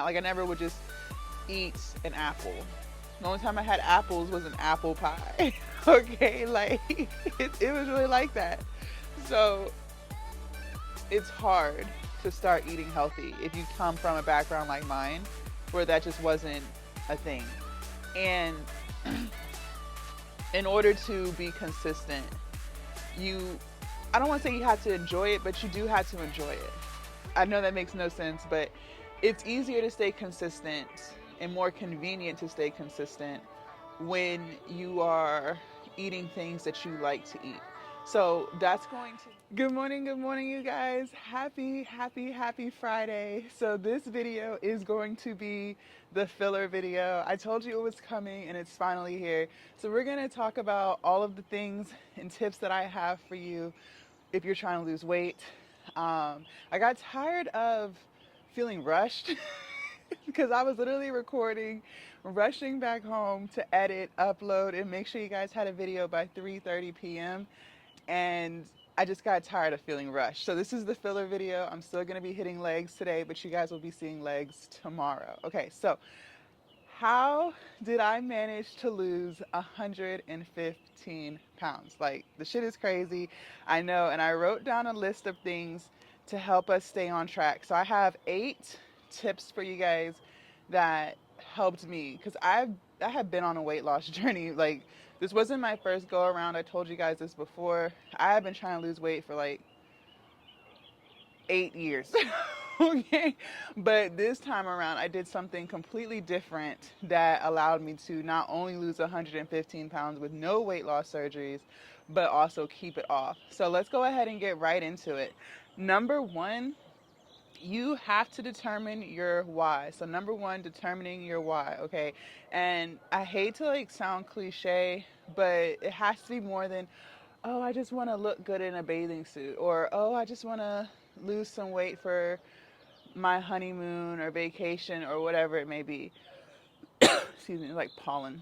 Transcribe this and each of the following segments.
Like I never would just eat an apple. The only time I had apples was an apple pie. Okay, like it was really like that. So it's hard to start eating healthy if you come from a background like mine where that just wasn't a thing. And in order to be consistent, you I don't want to say you have to enjoy it, but you do have to enjoy it. I know that makes no sense, but it's easier to stay consistent and more convenient to stay consistent when you are eating things that you like to eat. So that's going to. Good morning, you guys. Happy Friday. So this video is going to be the filler video. I told you it was coming and it's finally here. So we're going to talk about all of the things and tips that I have for you if you're trying to lose weight. I got tired of feeling rushed because I was literally recording, rushing back home to edit, upload, and make sure you guys had a video by 3:30 p.m. And I just got tired of feeling rushed. So this is the filler video. I'm still going to be hitting legs today, but you guys will be seeing legs tomorrow. Okay, so how did I manage to lose 115 pounds? Like, the shit is crazy. I know. And I wrote down a list of things to help us stay on track. So I have 8 tips for you guys that helped me because I have been on a weight loss journey. Like, this wasn't my first go around. I told you guys this before. I have been trying to lose weight for like 8 years. Okay, but this time around I did something completely different that allowed me to not only lose 115 pounds with no weight loss surgeries, but also keep it off. So let's go ahead and get right into it. Number one, you have to determine your why. So number one, determining your why. Okay, and I hate to like sound cliche, but it has to be more than, oh, I just want to look good in a bathing suit, or oh, I just want to lose some weight for my honeymoon or vacation or whatever it may be. Excuse me, like pollen.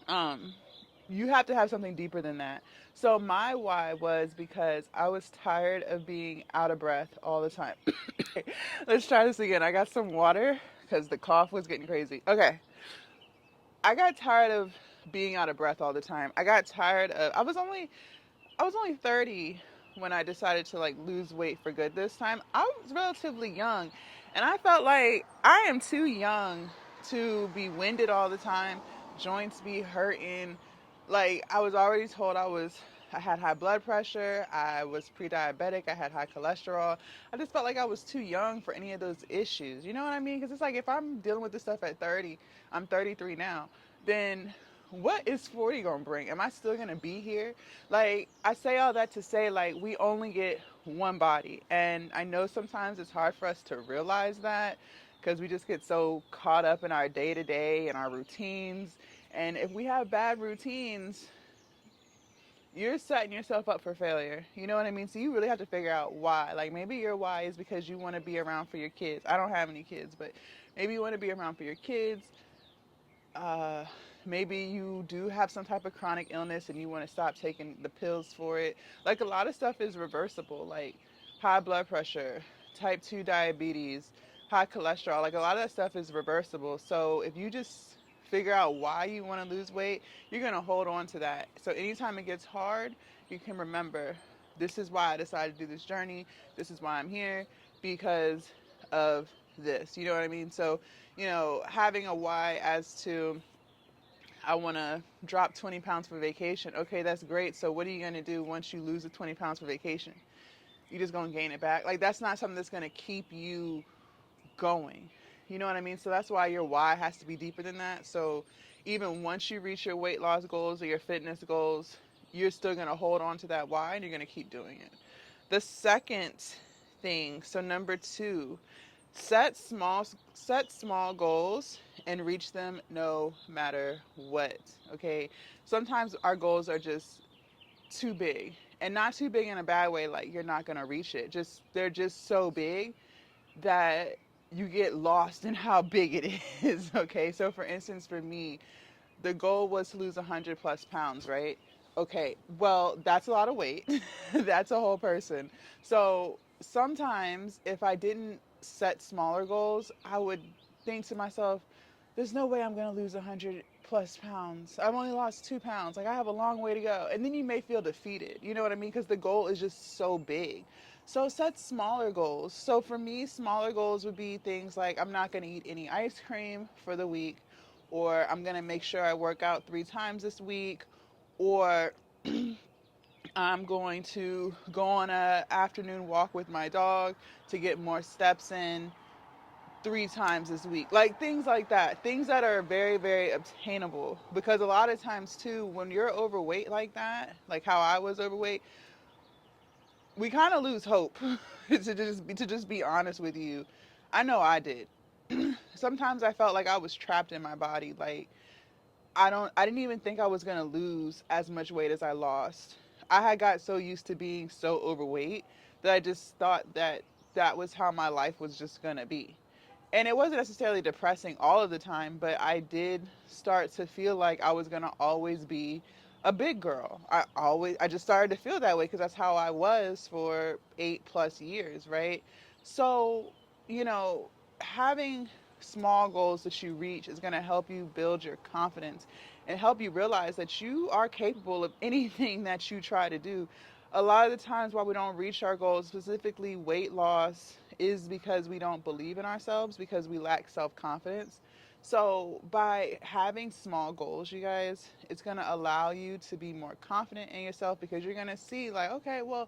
Um, you have to have something deeper than that. So my why was because I was tired of being out of breath all the time. Let's try this again. I got some water because the cough was getting crazy. Okay. I got tired of being out of breath all the time. I got tired of I was only 30 when I decided to like lose weight for good this time. I was relatively young and I felt like I am too young to be winded all the time, joints be hurting. Like I was already told I had high blood pressure, I was pre-diabetic, I had high cholesterol. I just felt like I was too young for any of those issues. You know what I mean? Because it's like if I'm dealing with this stuff at 30, I'm 33 now, then what is 40 gonna bring? Am I still gonna be here? Like, I say all that to say, like, we only get one body. And I know sometimes it's hard for us to realize that because we just get so caught up in our day to day and our routines. And if we have bad routines, you're setting yourself up for failure. You know what I mean? So you really have to figure out why. Like, maybe your why is because you want to be around for your kids. I don't have any kids, but maybe you want to be around for your kids. uh, Maybe you do have some type of chronic illness and you want to stop taking the pills for it. Like a lot of stuff is reversible, like high blood pressure, type 2 diabetes, high cholesterol. Like a lot of that stuff is reversible. So if you just figure out why you want to lose weight, you're going to hold on to that. So anytime it gets hard, you can remember this is why I decided to do this journey. This is why I'm here because of this. You know what I mean? So having a why as to I want to drop 20 pounds for vacation. Okay, that's great. So what are you going to do once you lose the 20 pounds for vacation? You just going to gain it back? Like that's not something that's going to keep you going. You know what I mean? So that's why your why has to be deeper than that. So even once you reach your weight loss goals or your fitness goals, you're still going to hold on to that why and you're going to keep doing it. The second thing, so number 2, set small goals and reach them no matter what. Okay, sometimes our goals are just too big, and not too big in a bad way, like you're not going to reach it. Just they're just so big that you get lost in how big it is. Okay, so for instance, for me, the goal was to lose 100 plus pounds, right? Okay, well, that's a lot of weight. That's a whole person. So sometimes if I didn't set smaller goals, I would think to myself, there's no way I'm going to lose 100 plus pounds. I've only lost 2 pounds. Like, I have a long way to go. And then you may feel defeated. You know what I mean? Because the goal is just so big. So set smaller goals. So for me, smaller goals would be things like I'm not going to eat any ice cream for the week, or I'm going to make sure I work out 3 times this week, or I'm going to go on a afternoon walk with my dog to get more steps in 3 times this week. Like things like that. Things that are very, very obtainable. Because a lot of times too, when you're overweight like that, like how I was overweight, we kind of lose hope. To just be honest with you. I know I did. Sometimes I felt like I was trapped in my body. Like I didn't even think I was going to lose as much weight as I lost. I had got so used to being so overweight that I just thought that that was how my life was just going to be. And it wasn't necessarily depressing all of the time, but I did start to feel like I was going to always be a big girl. I just started to feel that way because that's how I was for 8 plus years, right? So, you know, having small goals that you reach is going to help you build your confidence and help you realize that you are capable of anything that you try to do. A lot of the times why we don't reach our goals, specifically weight loss, is because we don't believe in ourselves, because we lack self-confidence. So by having small goals, you guys, it's going to allow you to be more confident in yourself, because you're going to see like, okay, well,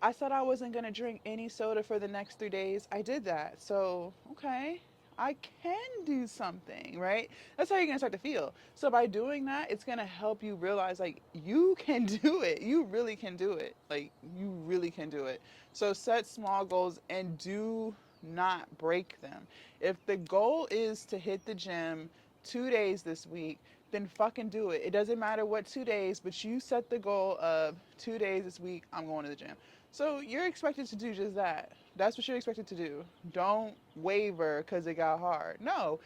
I said I wasn't going to drink any soda for the next 3 days. I did that. So, okay, I can do something, right? That's how you're going to start to feel. So, by doing that, it's going to help you realize like you can do it. You really can do it. Like, you really can do it. So, set small goals and do not break them. If the goal is to hit the gym 2 days this week, then fucking do it. It doesn't matter what 2 days, but you set the goal of 2 days this week, I'm going to the gym. So you're expected to do just that. That's what you're expected to do. Don't waver because it got hard. No,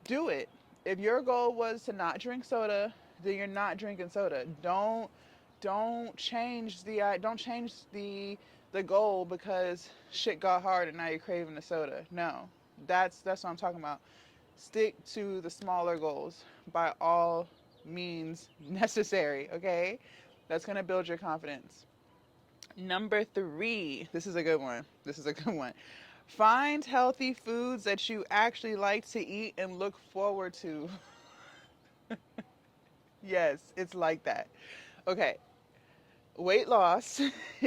do it. If your goal was to not drink soda, then you're not drinking soda. Don't change the goal because shit got hard and now you're craving the soda. No, that's what I'm talking about. Stick to the smaller goals by all means necessary. Okay, that's gonna build your confidence. Number 3, this is a good one. This is a good one. Find healthy foods that you actually like to eat and look forward to. Yes, it's like that. Okay, weight loss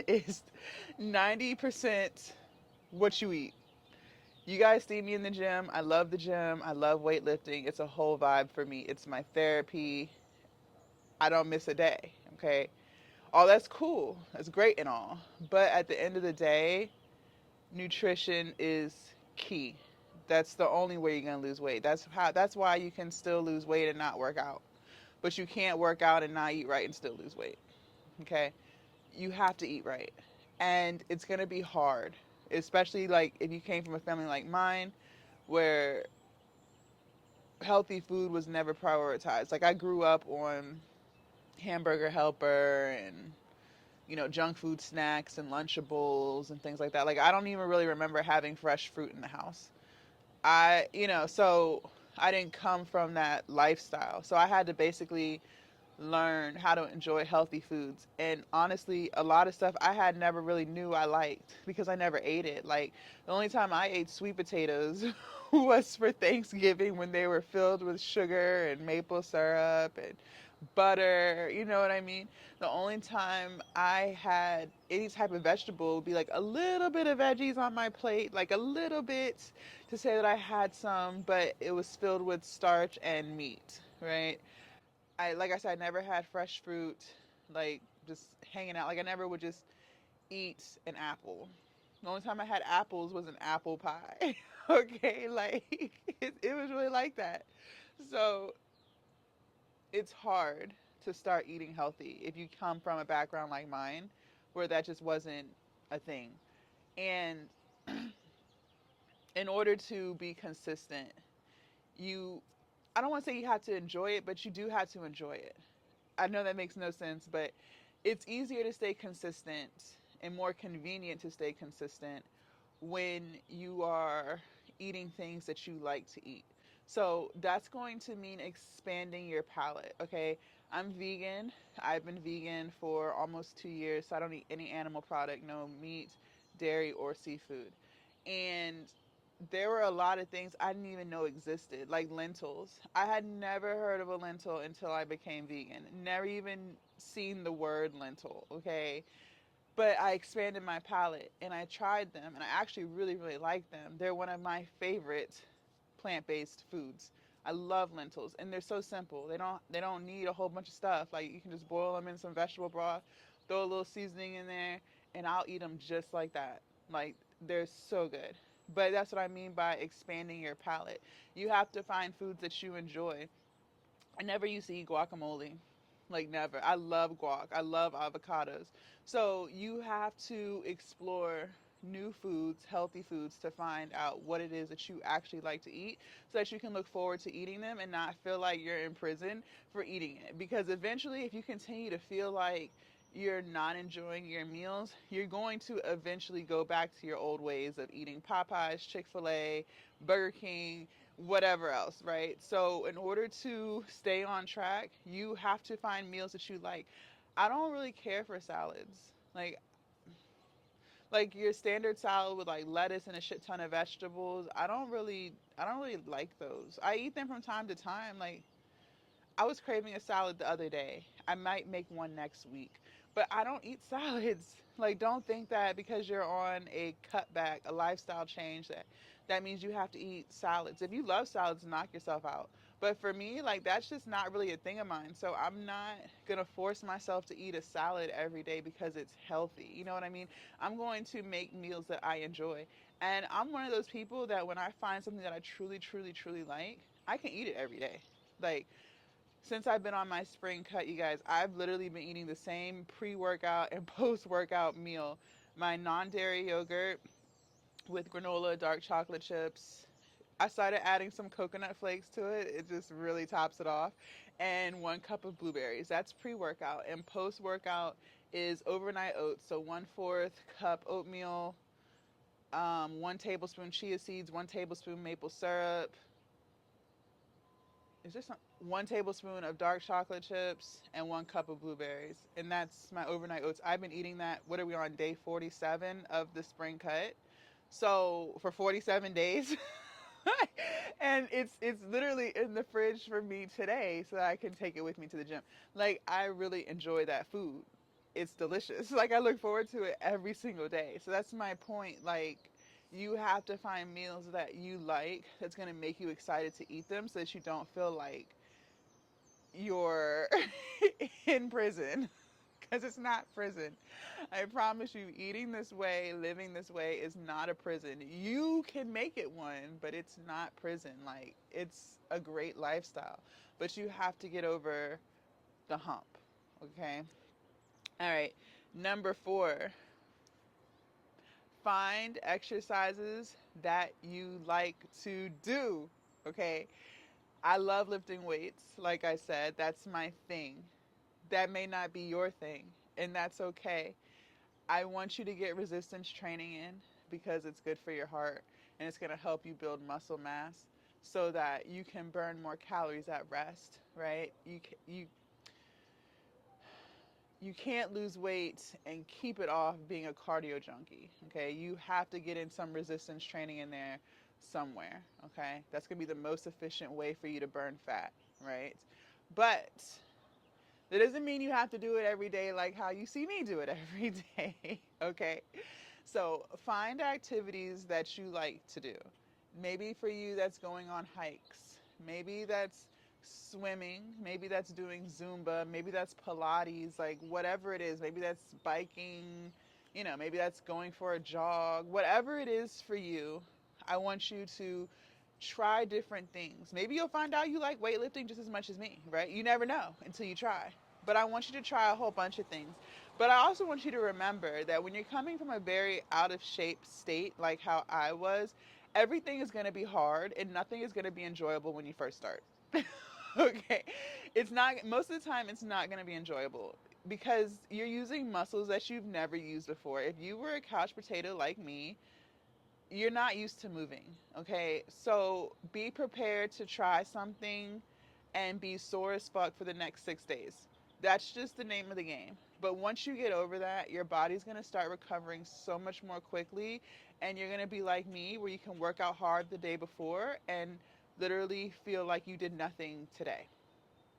is 90% what you eat. You guys see me in the gym. I love the gym. I love weightlifting. It's a whole vibe for me. It's my therapy. I don't miss a day. Okay. All that's cool. That's great and all. But at the end of the day, nutrition is key. That's the only way you're gonna lose weight. That's why you can still lose weight and not work out. But you can't work out and not eat right and still lose weight. Okay? You have to eat right. And it's gonna be hard. Especially like if you came from a family like mine where healthy food was never prioritized. Like I grew up on hamburger helper and junk food snacks and Lunchables and things like that. Like I don't even really remember having fresh fruit in the house. So I didn't come from that lifestyle. So I had to basically learn how to enjoy healthy foods. And honestly, a lot of stuff I had never really knew I liked because I never ate it. Like the only time I ate sweet potatoes was for Thanksgiving when they were filled with sugar and maple syrup and butter, you know what I mean? The only time I had any type of vegetable would be like a little bit of veggies on my plate, like a little bit to say that I had some, but it was filled with starch and meat, right? Like I said, I never had fresh fruit, like just hanging out. Like I never would just eat an apple. The only time I had apples was an apple pie. Okay, like it was really like that. So it's hard to start eating healthy if you come from a background like mine where that just wasn't a thing. And in order to be consistent, you I don't want to say you have to enjoy it, but you do have to enjoy it. I know that makes no sense, but it's easier to stay consistent and more convenient to stay consistent when you are eating things that you like to eat. So that's going to mean expanding your palate. Okay, I'm vegan. I've been vegan for almost 2 years, so I don't eat any animal product, no meat, dairy, or seafood. And there were a lot of things I didn't even know existed, like lentils. I had never heard of a lentil until I became vegan. Never even seen the word lentil, okay? But I expanded my palate and I tried them and I actually really, really like them. They're one of my favorite plant-based foods. I love lentils and they're so simple. They don't need a whole bunch of stuff. Like you can just boil them in some vegetable broth, throw a little seasoning in there, and I'll eat them just like that. Like they're so good. But that's what I mean by expanding your palate. You have to find foods that you enjoy. I never used to eat guacamole. Like never. I love guac. I love avocados. So you have to explore new foods, healthy foods to find out what it is that you actually like to eat so that you can look forward to eating them and not feel like you're in prison for eating it. Because eventually if you continue to feel like you're not enjoying your meals, you're going to eventually go back to your old ways of eating Popeyes, Chick-fil-A, Burger King, whatever else, right? So, in order to stay on track, you have to find meals that you like. I don't really care for salads. Like your standard salad with like lettuce and a shit ton of vegetables. I don't really like those. I eat them from time to time. Like I was craving a salad the other day. I might make one next week. But I don't eat salads. Like don't think that because you're on a cutback, a lifestyle change that means you have to eat salads. If you love salads, knock yourself out. But for me, like that's just not really a thing of mine. So I'm not going to force myself to eat a salad every day because it's healthy. You know what I mean? I'm going to make meals that I enjoy. And I'm one of those people that when I find something that I truly, truly, truly like, I can eat it every day. Like since I've been on my spring cut, you guys, I've literally been eating the same pre workout and post workout meal. My non dairy yogurt with granola, dark chocolate chips. I started adding some coconut flakes to it. It just really tops it off. And 1 cup of blueberries. That's pre workout. And post workout is overnight oats. So 1/4 cup oatmeal, 1 tablespoon chia seeds, 1 tablespoon maple syrup, is there some 1 tablespoon of dark chocolate chips and 1 cup of blueberries, and that's my overnight oats. I've been eating that. What are we on day 47 of the spring cut? So for 47 days, and it's literally in the fridge for me today, so that I can take it with me to the gym. Like I really enjoy that food. It's delicious. Like I look forward to it every single day. So that's my point. Like you have to find meals that you like that's going to make you excited to eat them so that you don't feel like you're in prison because it's not prison. I promise you, eating this way, living this way is not a prison. You can make it one, but it's not prison. Like, it's a great lifestyle, but you have to get over the hump, okay? All right, number 4, find exercises that you like to do, okay? I love lifting weights. Like I said, that's my thing. That may not be your thing, and that's okay. I want you to get resistance training in because it's good for your heart and it's going to help you build muscle mass so that you can burn more calories at rest, right? You can't lose weight and keep it off being a cardio junkie, okay? You have to get in some resistance training in there somewhere, okay? That's going to be the most efficient way for you to burn fat, right? But that doesn't mean you have to do it every day like how you see me do it every day, okay? So find activities that you like to do. Maybe for you that's going on hikes. Maybe that's swimming. Maybe that's doing Zumba. Maybe that's Pilates, like whatever it is. Maybe that's biking, maybe that's going for a jog. Whatever it is for you, I want you to try different things. Maybe you'll find out you like weightlifting just as much as me, right? You never know until you try. But I want you to try a whole bunch of things. But I also want you to remember that when you're coming from a very out of shape state, like how I was, everything is going to be hard and nothing is going to be enjoyable when you first start. Okay? It's not, most of the time, it's not going to be enjoyable because you're using muscles that you've never used before. If you were a couch potato like me, you're not used to moving, okay? So be prepared to try something and be sore as fuck for the next 6 days. That's just the name of the game. But once you get over that, your body's gonna start recovering so much more quickly, and you're gonna be like me, where you can work out hard the day before and literally feel like you did nothing today.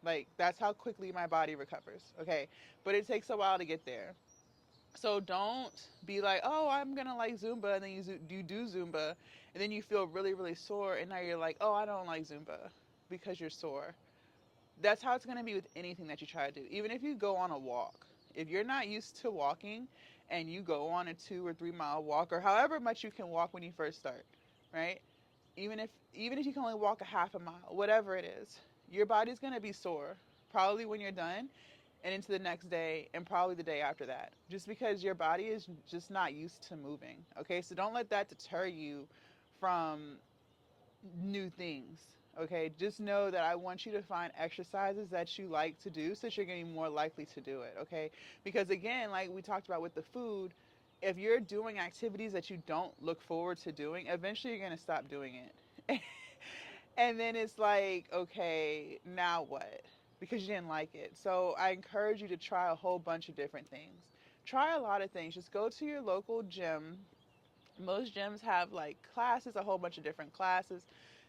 Like, that's how quickly my body recovers, okay? But it takes a while to get there. So don't be like, oh, I'm gonna like Zumba, and then you do Zumba, and then you feel really really sore, and now you're like, oh, I don't like Zumba because you're sore. That's how it's gonna be with anything that you try to do. Even if you go on a walk, if you're not used to walking, and you go on a 2 or 3 mile walk, or however much you can walk when you first start, right? Even if you can only walk a half a mile, whatever it is, your body's gonna be sore. Probably when you're done, and into the next day, and probably the day after that, just because your body is just not used to moving. Okay, so don't let that deter you from new things. Okay, just know that I want you to find exercises that you like to do so that you're going to be more likely to do it. Okay, because again, like we talked about with the food, if you're doing activities that you don't look forward to doing, eventually you're going to stop doing it. And then it's like, okay, now what? Because you didn't like it. So I encourage you to try a whole bunch of different things. Try a lot of things. Just go to your local gym. Most gyms have like classes, a whole bunch of different classes.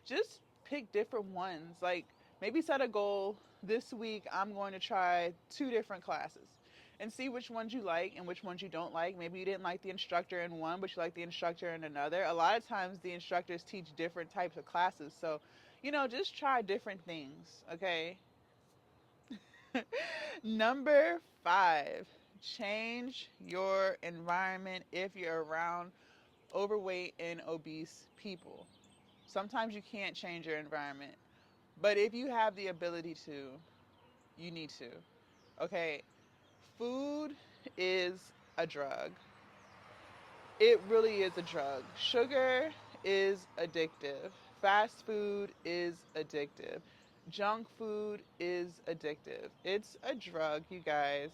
Just pick different ones. Like, maybe set a goal. This week I'm going to try 2 different classes and see which ones you like and which ones you don't like. Maybe you didn't like the instructor in one, but you like the instructor in another. A lot of times the instructors teach different types of classes. So, just try different things, okay? Number 5, change your environment if you're around overweight and obese people. Sometimes you can't change your environment, but if you have the ability to, you need to. Okay, food is a drug. It really is a drug. Sugar is addictive. Fast food is addictive. Junk food is addictive. It's a drug, you guys.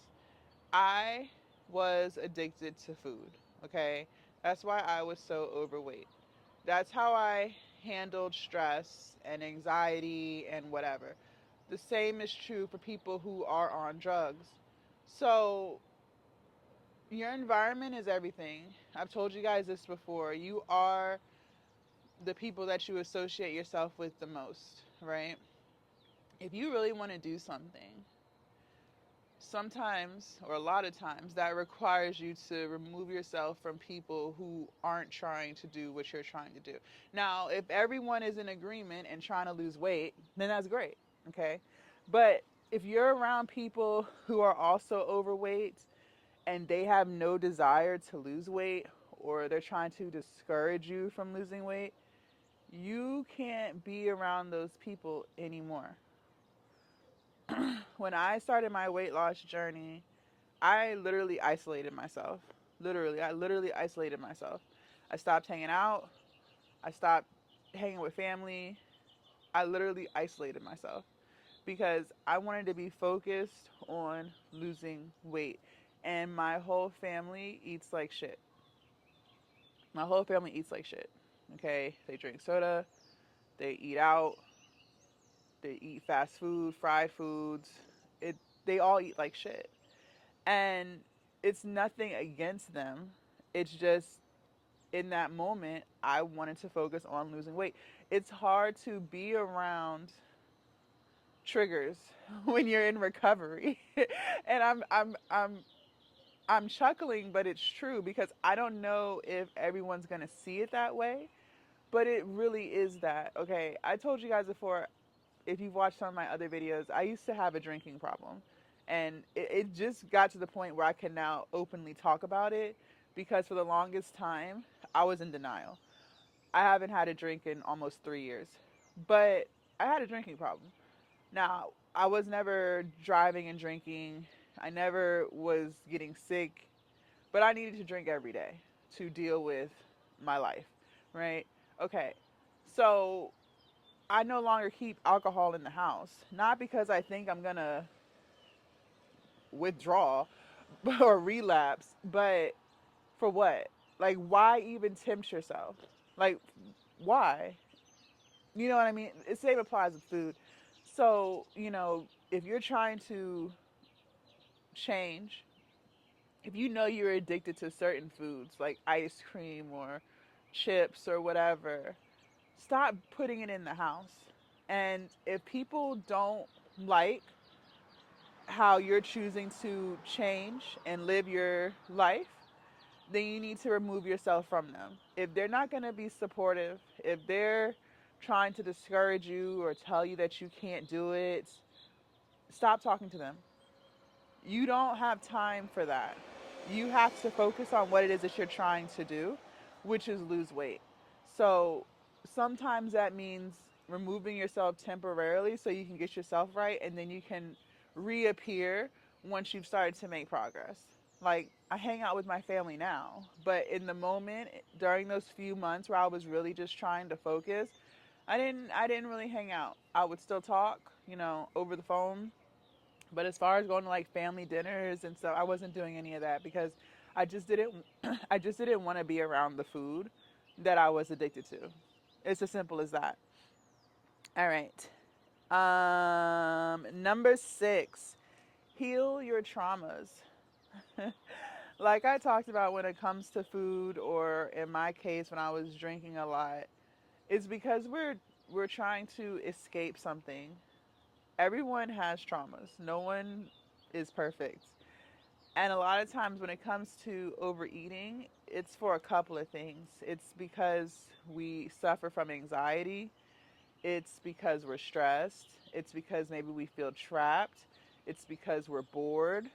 I was addicted to food, okay? That's why I was so overweight. That's how I handled stress and anxiety and whatever. The same is true for people who are on drugs. So, your environment is everything. I've told you guys this before. You are the people that you associate yourself with the most, right? If you really want to do something, sometimes, or a lot of times, that requires you to remove yourself from people who aren't trying to do what you're trying to do. Now, if everyone is in agreement and trying to lose weight, then that's great, okay? But if you're around people who are also overweight and they have no desire to lose weight, or they're trying to discourage you from losing weight, you can't be around those people anymore. When I started my weight loss journey, I literally isolated myself. I literally isolated myself. I stopped hanging out. I stopped hanging with family. I literally isolated myself because I wanted to be focused on losing weight. And my whole family eats like shit. My whole family eats like shit. Okay? They drink soda, they eat out, they eat fast food, fried foods. It they all eat like shit. And it's nothing against them. It's just in that moment I wanted to focus on losing weight. It's hard to be around triggers when you're in recovery. And I'm chuckling, but it's true because I don't know if everyone's going to see it that way, but it really is that. Okay, I told you guys before, if you've watched some of my other videos, I used to have a drinking problem. And it just got to the point where I can now openly talk about it because for the longest time, I was in denial. I haven't had a drink in almost 3 years, but I had a drinking problem. Now, I was never driving and drinking, I never was getting sick, but I needed to drink every day to deal with my life, right? Okay, so I no longer keep alcohol in the house, not because I think I'm gonna withdraw or relapse, but for what? Like, why even tempt yourself? Like, why? You know what I mean? The same applies with food. So, if you're trying to change, if you know you're addicted to certain foods like ice cream or chips or whatever, stop putting it in the house. And if people don't like how you're choosing to change and live your life, then you need to remove yourself from them. If they're not going to be supportive, if they're trying to discourage you or tell you that you can't do it, stop talking to them. You don't have time for that. You have to focus on what it is that you're trying to do, which is lose weight. So sometimes that means removing yourself temporarily so you can get yourself right and then you can reappear once you've started to make progress. Like, I hang out with my family now, but in the moment during those few months where I was really just trying to focus, I didn't really hang out. I would still talk, over the phone, but as far as going to like family dinners and stuff, I wasn't doing any of that because I just didn't I just didn't want to be around the food that I was addicted to. It's as simple as that. All right. Number 6, heal your traumas. Like I talked about when it comes to food, or in my case when I was drinking a lot, it's because we're trying to escape something. Everyone has traumas. No one is perfect. And a lot of times when it comes to overeating, it's for a couple of things. It's because we suffer from anxiety, it's because we're stressed, it's because maybe we feel trapped, it's because we're bored,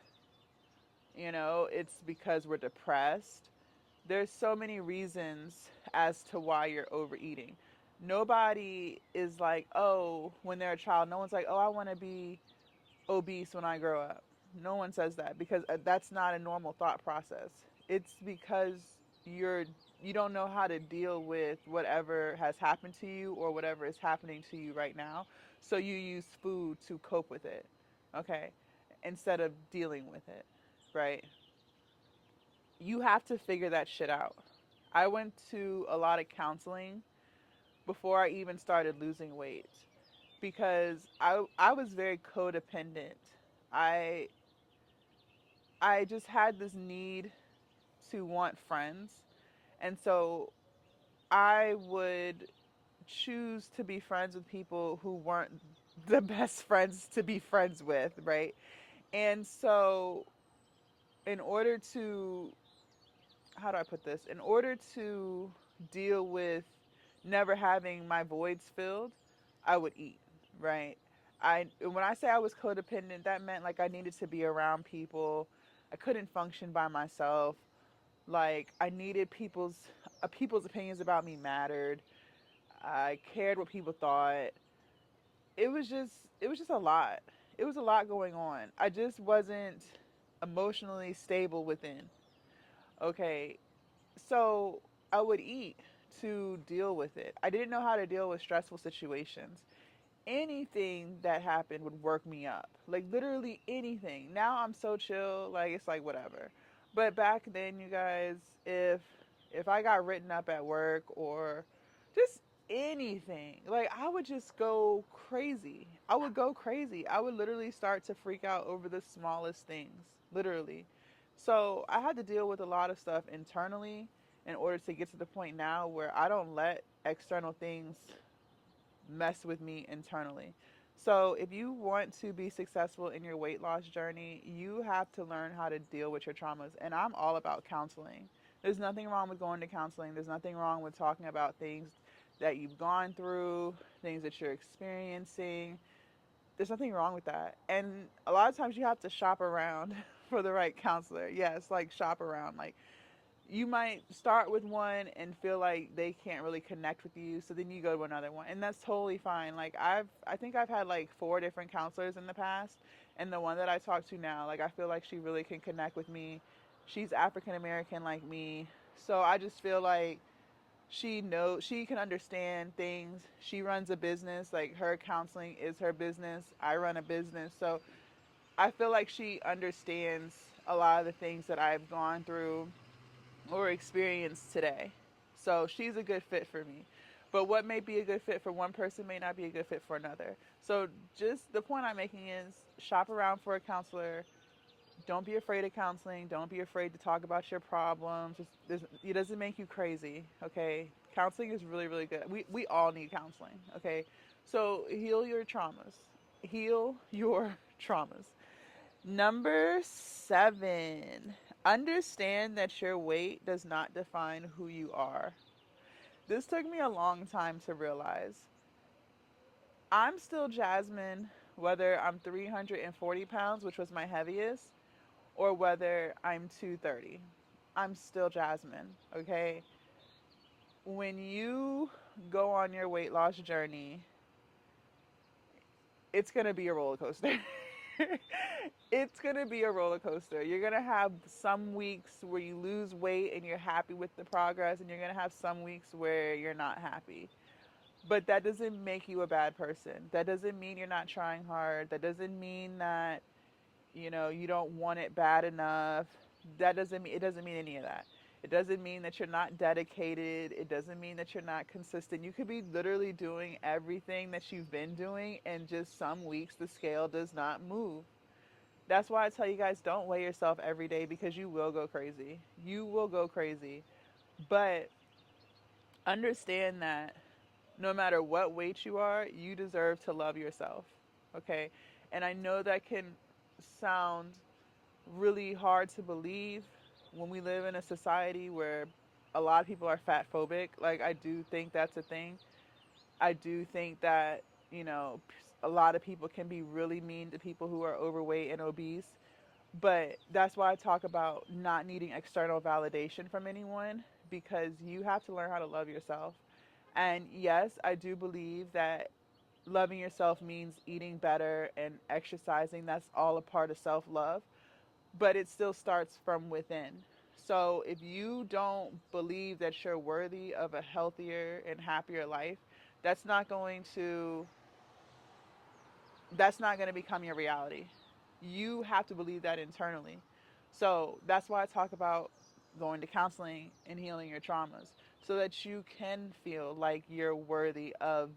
it's because we're depressed. There's so many reasons as to why you're overeating. Nobody is like, oh, when they're a child, no one's like, oh, I want to be obese when I grow up. No one says that because that's not a normal thought process. It's because you're you don't know how to deal with whatever has happened to you or whatever is happening to you right now. So you use food to cope with it. Okay? Instead of dealing with it, right? You have to figure that shit out. I went to a lot of counseling before I even started losing weight because I was very codependent. I I just had this need to want friends. And so I would choose to be friends with people who weren't the best friends to be friends with, right? And so, in order to, how do I put this? In order to deal with never having my voids filled, I would eat, right? When I say I was codependent, that meant like I needed to be around people. I couldn't function by myself. Like I needed people's opinions about me mattered. I cared what people thought. It was just it was just a lot. It was a lot going on. I just wasn't emotionally stable within. Okay. So I would eat to deal with it. I didn't know how to deal with stressful situations. Anything that happened would work me up. Like literally anything. Now I'm so chill, like it's like whatever. But back then, you guys, if I got written up at work or just anything, like I would just go crazy. I would go crazy. I would literally start to freak out over the smallest things, literally. So I had to deal with a lot of stuff internally in order to get to the point now where I don't let external things mess with me internally. So, if you want to be successful in your weight loss journey, you have to learn how to deal with your traumas. And I'm all about counseling. There's nothing wrong with going to counseling, there's nothing wrong with talking about things that you've gone through, things that you're experiencing. There's nothing wrong with that. And a lot of times you have to shop around for the right counselor. Yes, like shop around. Like you might start with one and feel like they can't really connect with you, so then you go to another one, and that's totally fine. Like I think I've had like 4 different counselors in the past, and the one that I talk to now, like I feel like she really can connect with me. She's African American like me, so I just feel like she can understand things. She runs a business, like her counseling is her business. I run a business, so I feel like she understands a lot of the things that I've gone through or experience today. So she's a good fit for me. But what may be a good fit for one person may not be a good fit for another. So just the point I'm making is shop around for a counselor. Don't be afraid of counseling. Don't be afraid to talk about your problems. It doesn't make you crazy, okay? Counseling is really, really good. We all need counseling, okay? So heal your traumas. Heal your traumas. Number 7, understand that your weight does not define who you are. This took me a long time to realize. I'm still Jasmine, whether I'm 340 pounds, which was my heaviest, or whether I'm 230. I'm still Jasmine, okay? When you go on your weight loss journey, it's going to be a roller coaster. It's going to be a roller coaster. You're going to have some weeks where you lose weight and you're happy with the progress, and you're going to have some weeks where you're not happy. But that doesn't make you a bad person. That doesn't mean you're not trying hard. That doesn't mean that, you don't want it bad enough. It doesn't mean any of that. It doesn't mean that you're not dedicated. It doesn't mean that you're not consistent. You could be literally doing everything that you've been doing, and just some weeks the scale does not move. That's why I tell you guys, don't weigh yourself every day, because you will go crazy. You will go crazy. But understand that no matter what weight you are, you deserve to love yourself. Okay? And I know that can sound really hard to believe when we live in a society where a lot of people are fat phobic. Like, I do think that's a thing. I do think that, a lot of people can be really mean to people who are overweight and obese. But that's why I talk about not needing external validation from anyone, because you have to learn how to love yourself. And yes, I do believe that loving yourself means eating better and exercising. That's all a part of self love, but it still starts from within. So if you don't believe that you're worthy of a healthier and happier life, that's not going to that's not going to become your reality. You have to believe that internally. So that's why I talk about going to counseling and healing your traumas, so that you can feel like you're worthy of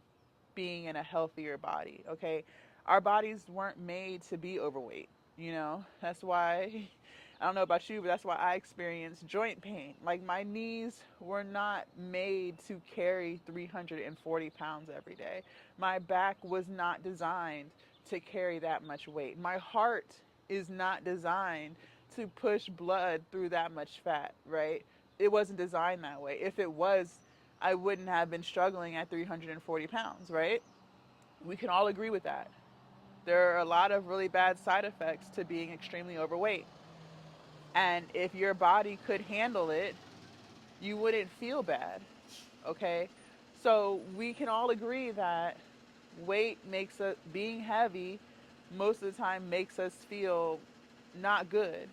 being in a healthier body, okay? Our bodies weren't made to be overweight, That's why, I don't know about you, but that's why I experience joint pain. Like, my knees were not made to carry 340 pounds every day. My back was not designed to carry that much weight. My heart is not designed to push blood through that much fat, right? It wasn't designed that way. If it was, I wouldn't have been struggling at 340 pounds, right? We can all agree with that. There are a lot of really bad side effects to being extremely overweight. And if your body could handle it, you wouldn't feel bad, okay? So we can all agree that being heavy most of the time makes us feel not good.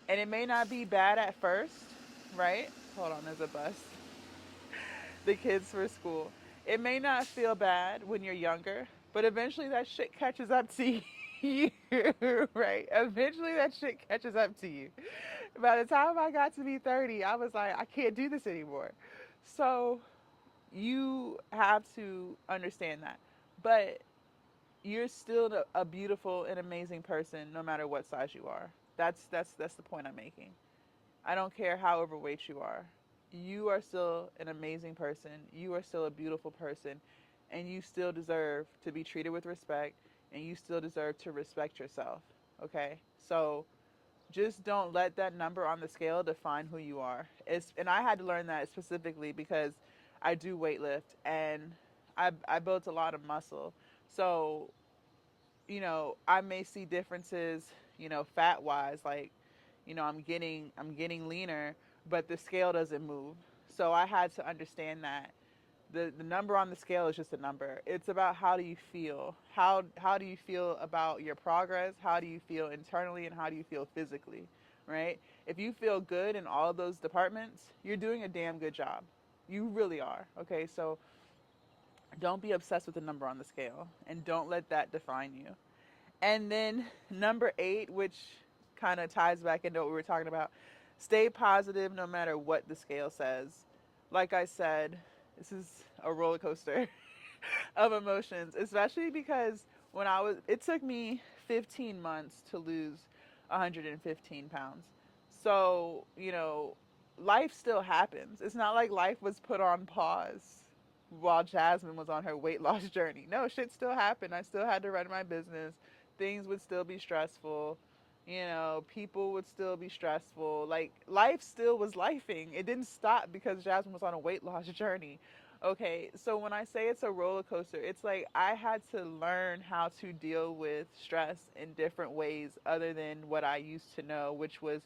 And it may not be bad at first, right? Hold on, there's a bus. The kids for school. It may not feel bad when you're younger, but eventually that shit catches up to you, right? Eventually that shit catches up to you. By the time I got to be 30, I was like, I can't do this anymore. So you have to understand that. But you're still a beautiful and amazing person no matter what size you are. That's the point I'm making. I don't care how overweight you are. You are still an amazing person. You are still a beautiful person. And you still deserve to be treated with respect. And you still deserve to respect yourself. Okay? So just don't let that number on the scale define who you are. And I had to learn that specifically because I do weightlift, and I built a lot of muscle. So, I may see differences, fat wise, like, I'm getting leaner, but the scale doesn't move. So I had to understand that the number on the scale is just a number. It's about how do you feel? How do you feel about your progress? How do you feel internally, and how do you feel physically? Right? If you feel good in all of those departments, you're doing a damn good job. You really are. Okay, so don't be obsessed with the number on the scale, and don't let that define you. And then number 8, which kind of ties back into what we were talking about, stay positive no matter what the scale says. Like I said, this is a roller coaster of emotions, especially because it took me 15 months to lose 115 pounds. So, life still happens. It's not like life was put on pause while Jasmine was on her weight loss journey. No, shit still happened. I still had to run my business. Things would still be stressful. People would still be stressful. Like, life still was lifing. It didn't stop because Jasmine was on a weight loss journey. Okay, so when I say it's a roller coaster, it's like I had to learn how to deal with stress in different ways other than what I used to know, which was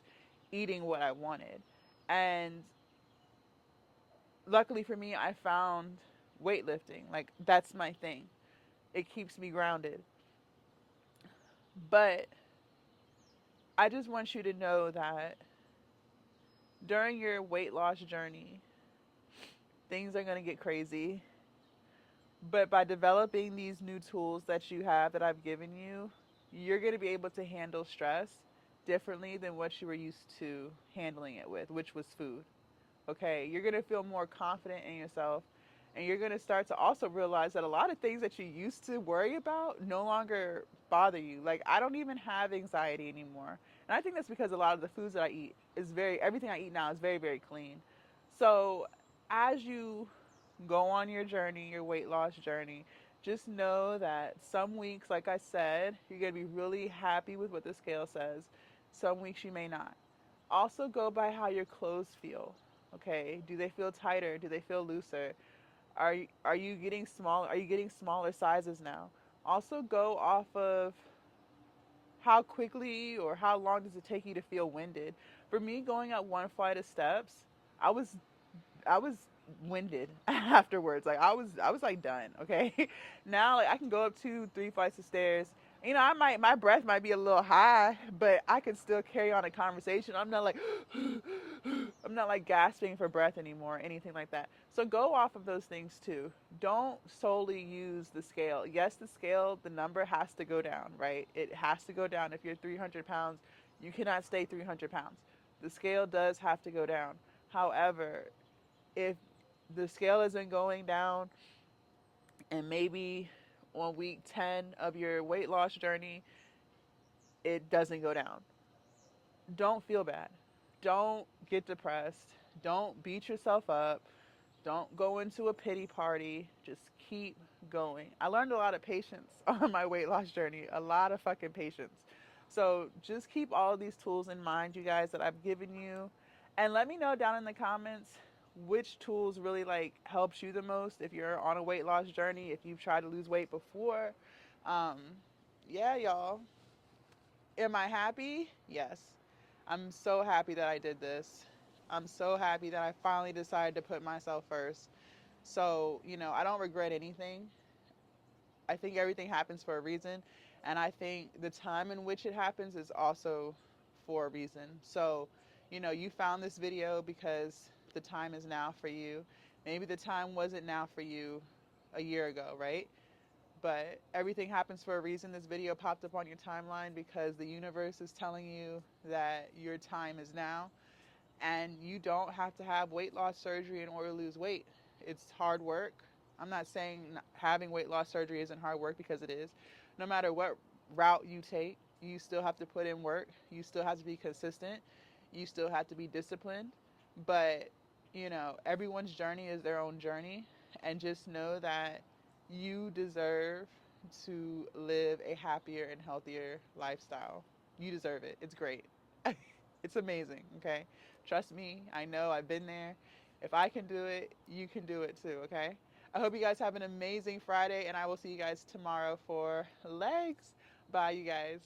eating what I wanted. And luckily for me, I found weightlifting. Like, that's my thing. It keeps me grounded. But I just want you to know that during your weight loss journey, things are going to get crazy. But by developing these new tools that you have that I've given you, you're going to be able to handle stress differently than what you were used to handling it with, which was food. Okay, you're going to feel more confident in yourself, and you're going to start to also realize that a lot of things that you used to worry about no longer bother you. Like, I don't even have anxiety anymore. And I think that's because a lot of the foods that I eat everything I eat now is very, very clean. So, as you go on your journey, your weight loss journey, just know that some weeks, like I said, you're going to be really happy with what the scale says. Some weeks you may not. Also go by how your clothes feel. Okay, do they feel tighter? Do they feel looser? Are you getting small? Are you getting smaller sizes now? Also go off of how quickly or how long does it take you to feel winded. For me, going up one flight of steps, I was I was winded afterwards. Like, I was like done. Okay, now like I can go up 2, 3 flights of stairs. My breath might be a little high, but I can still carry on a conversation. I'm not like I'm not like gasping for breath anymore, or anything like that. So go off of those things too. Don't solely use the scale. Yes, the scale, the number has to go down, right? It has to go down. If you're 300 pounds, you cannot stay 300 pounds. The scale does have to go down. However, if the scale isn't going down and maybe on week 10 of your weight loss journey, it doesn't go down, don't feel bad. Don't get depressed. Don't beat yourself up. Don't go into a pity party. Just keep going. I learned a lot of patience on my weight loss journey, a lot of fucking patience. So just keep all of these tools in mind, you guys, that I've given you. And let me know down in the comments which tools really like helps you the most if you're on a weight loss journey, if you've tried to lose weight before. Um, yeah, y'all. Am I happy? Yes. I'm so happy that I did this. I'm so happy that I finally decided to put myself first. So, I don't regret anything. I think everything happens for a reason. And I think the time in which it happens is also for a reason. So, you found this video because the time is now for you. Maybe the time wasn't now for you a year ago, right? But everything happens for a reason. This video popped up on your timeline because the universe is telling you that your time is now, and you don't have to have weight loss surgery in order to lose weight. It's hard work. I'm not saying having weight loss surgery isn't hard work, because it is. No matter what route you take, you still have to put in work. You still have to be consistent. You still have to be disciplined. But, everyone's journey is their own journey. And just know that you deserve to live a happier and healthier lifestyle. You deserve it. It's great. It's amazing, okay? Trust me, I know, I've been there. If I can do it, you can do it too, okay? I hope you guys have an amazing Friday, and I will see you guys tomorrow for legs. Bye, you guys.